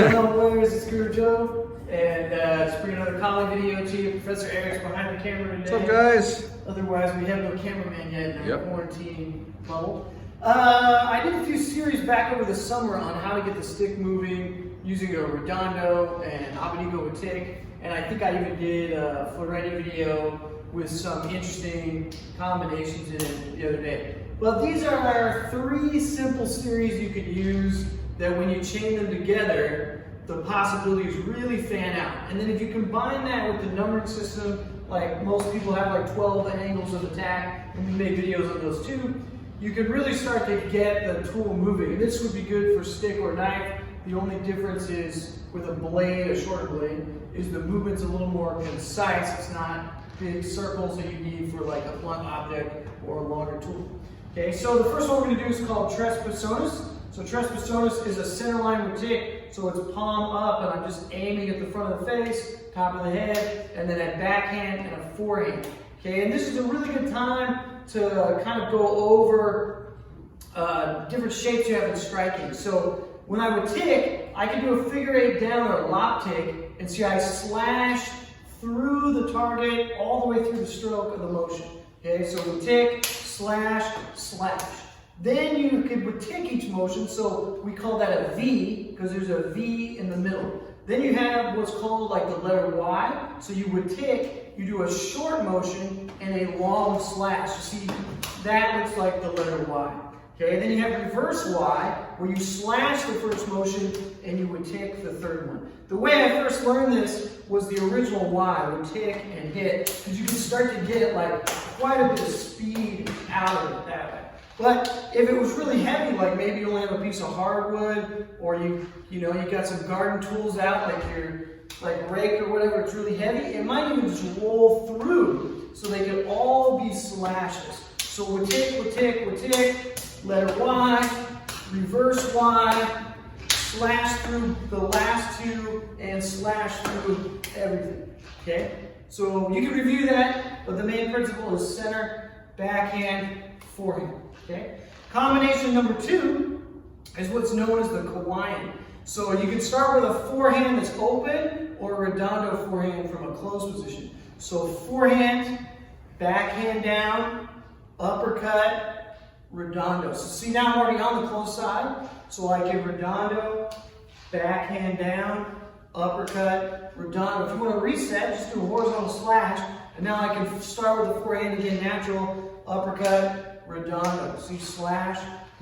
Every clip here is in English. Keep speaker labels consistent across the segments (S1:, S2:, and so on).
S1: Where's Eskrima Joe? And just bring another calling video to you. Professor Eric's behind the camera today.
S2: What's up, guys?
S1: Otherwise, we have no cameraman yet in our quarantine bubble. I did a few series back over the summer on how to get the stick moving using a redondo and abanico batik. And I think I even did a Floretti video with some interesting combinations in it the other day. Well, these are our 3 simple series you could use that when you chain them together, the possibilities really fan out. And then if you combine that with the numbering system, like most people have like 12 angles of attack, and we make videos on those too, you can really start to get the tool moving. And this would be good for stick or knife. The only difference is with a blade, a shorter blade, is the movement's a little more concise. It's not big circles that you need for like a blunt object or a longer tool. Okay, so the first one we're going to do is called tres personas. So tres personas is a center line batik, so it's palm up, and I'm just aiming at the front of the face, top of the head, and then a backhand and a forehand. Okay, and this is a really good time to kind of go over different shapes you have in striking. So when I would tick, I can do a figure 8 down or a lop tick, and see I slash through the target all the way through the stroke of the motion. Okay, so we tick, slash, slash. Then you could batik each motion, so we call that a V, because there's a V in the middle. Then you have what's called like the letter Y, so you would tick, you do a short motion and a long slash. You see, that looks like the letter Y. Okay, then you have reverse Y, where you slash the first motion and you would tick the third one. The way I first learned this was the original Y, would tick and hit, because you can start to get like quite a bit of speed out of it that way. But if it was really heavy, like maybe you only have a piece of hardwood, or you got some garden tools out, like your rake or whatever, it's really heavy, it might even just roll through, so they could all be slashes. So would tick, letter Y, reverse Y, slash through the last 2, and slash through everything. Okay? So you can review that, but the main principle is center, backhand, forehand. Okay? Combination number 2 is what's known as the Kawaiian. So you can start with a forehand that's open or a redondo forehand from a closed position. So forehand, backhand down, uppercut, redondo. So see, now I'm already on the close side. So I can redondo, backhand down, uppercut, redondo. If you want to reset, just do a horizontal slash. And now I can start with the forehand again, natural, uppercut, redondo. See, slash,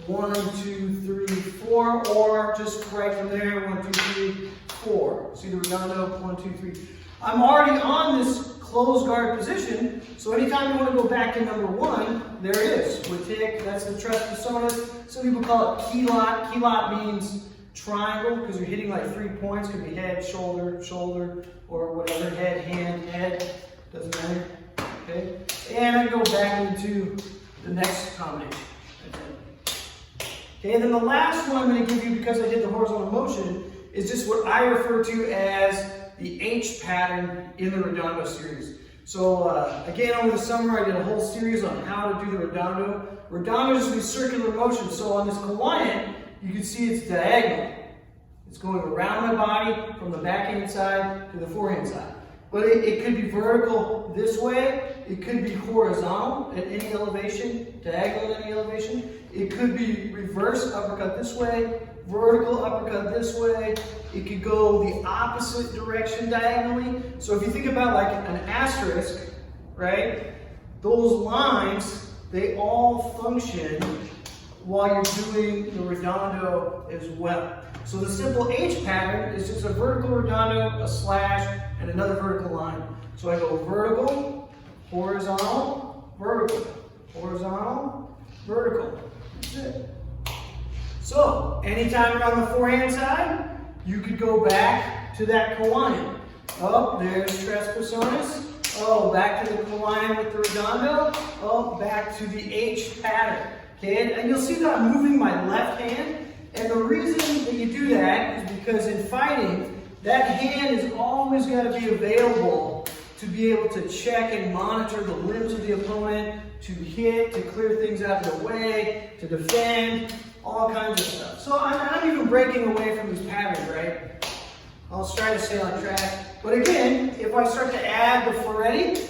S1: 1, 2, 3, 4, or just right from there, 1, 2, 3, 4. See the redondo, 1, 2, 3. I'm already on this closed guard position, so anytime you want to go back to number 1, there it is. With tick, that's the tres personas. Some people call it key lot. Key lot means triangle, because you're hitting like 3 points. Could be head, shoulder, shoulder, or whatever. Head, hand, head. Doesn't matter. Okay? And I go back into the next combination. Okay, and then the last one I'm going to give you, because I did the horizontal motion, is just what I refer to as the H pattern in the redondo series. So again, over the summer I did a whole series on how to do the redondo. Redondo is just a circular motion. So on this Kawaiian, you can see it's diagonal. It's going around my body from the backhand side to the forehand side. But it could be vertical this way. It could be horizontal at any elevation, diagonal at any elevation. It could be reverse uppercut this way, vertical uppercut this way. It could go the opposite direction diagonally. So if you think about like an asterisk, right? Those lines, they all function while you're doing the redondo as well. So the simple H pattern is just a vertical redondo, a slash, and another vertical line. So I go vertical, horizontal, vertical, horizontal, vertical. That's it. So anytime you're on the forehand side, you could go back to that Kawaiian. Oh, there's tres personas. Oh, back to the Kawaiian with the redondo. Oh, back to the H pattern. Okay, and you'll see that I'm moving my left hand. And the reason that you do that is because in fighting, that hand is always got to be available to be able to check and monitor the limbs of the opponent, to hit, to clear things out of the way, to defend, all kinds of stuff. So I'm not even breaking away from these patterns, right? I'll try to stay on track. But again, if I start to add the Ferretti,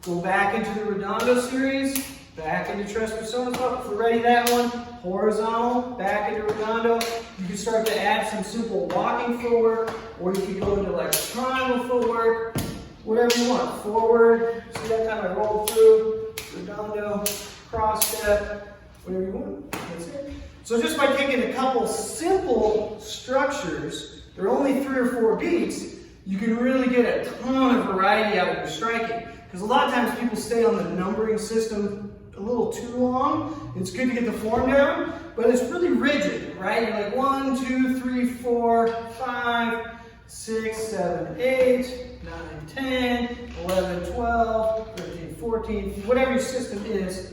S1: go back into the Redondo series, back into Tres Personas, Ferretti that one, horizontal, back into Redondo. You can start to add some simple walking footwork, or you can go into like triangle footwork, whatever you want. Forward, see that time I roll through, Redondo, cross step, whatever you want, that's it. So just by taking a couple simple structures, they're only 3 or 4 beats, you can really get a ton of variety out of your striking. Because a lot of times people stay on the numbering system a little too long. It's good to get the form down, but it's really rigid, right? You're like 1, 2, 3, 4, 5, 6, 7, 8, 9, 10, 11, 12, 13, 14, whatever your system is.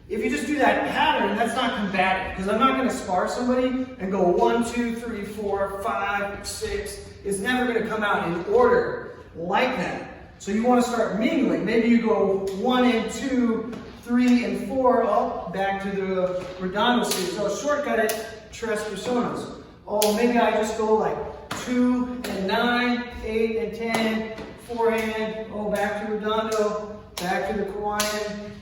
S1: If you just do that pattern, that's not combative, because I'm not going to spar somebody and go 1, 2, 3, 4, 5, 6. It's never going to come out in order like that. So you want to start mingling. Maybe you go 1 and 2, 3 and 4, oh, back to the Redondo series. So shortcut it, Tres Personas. Oh, maybe I just go like 2 and 9, 8 and 10, forehand, oh, back to Redondo, back to the Hawaiian.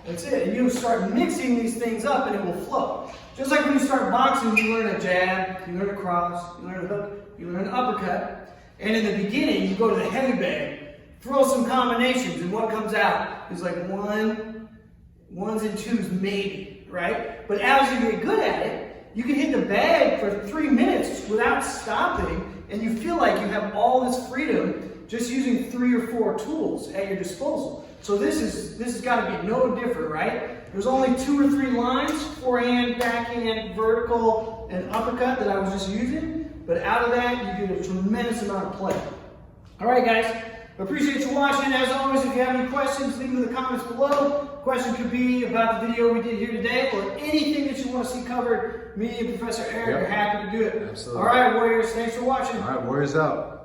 S1: That's it. And you start mixing these things up and it will flow. Just like when you start boxing, you learn a jab, you learn a cross, you learn a hook, you learn an uppercut. And in the beginning, you go to the heavy bag, throw some combinations, and what comes out is like ones and twos maybe, right? But as you get good at it, you can hit the bag for 3 minutes without stopping, and you feel like you have all this freedom just using 3 or 4 tools at your disposal. So this has got to be no different, right? There's only 2 or 3 lines, forehand, backhand, vertical, and uppercut that I was just using. But out of that, you get a tremendous amount of play. All right, guys. I appreciate you watching. As always, if you have any questions, leave them in the comments below. Question could be about the video we did here today, or anything that you want to see covered. Me and Professor Eric are happy to do it.
S2: Absolutely.
S1: All right, Warriors. Thanks for watching.
S2: All right, Warriors out.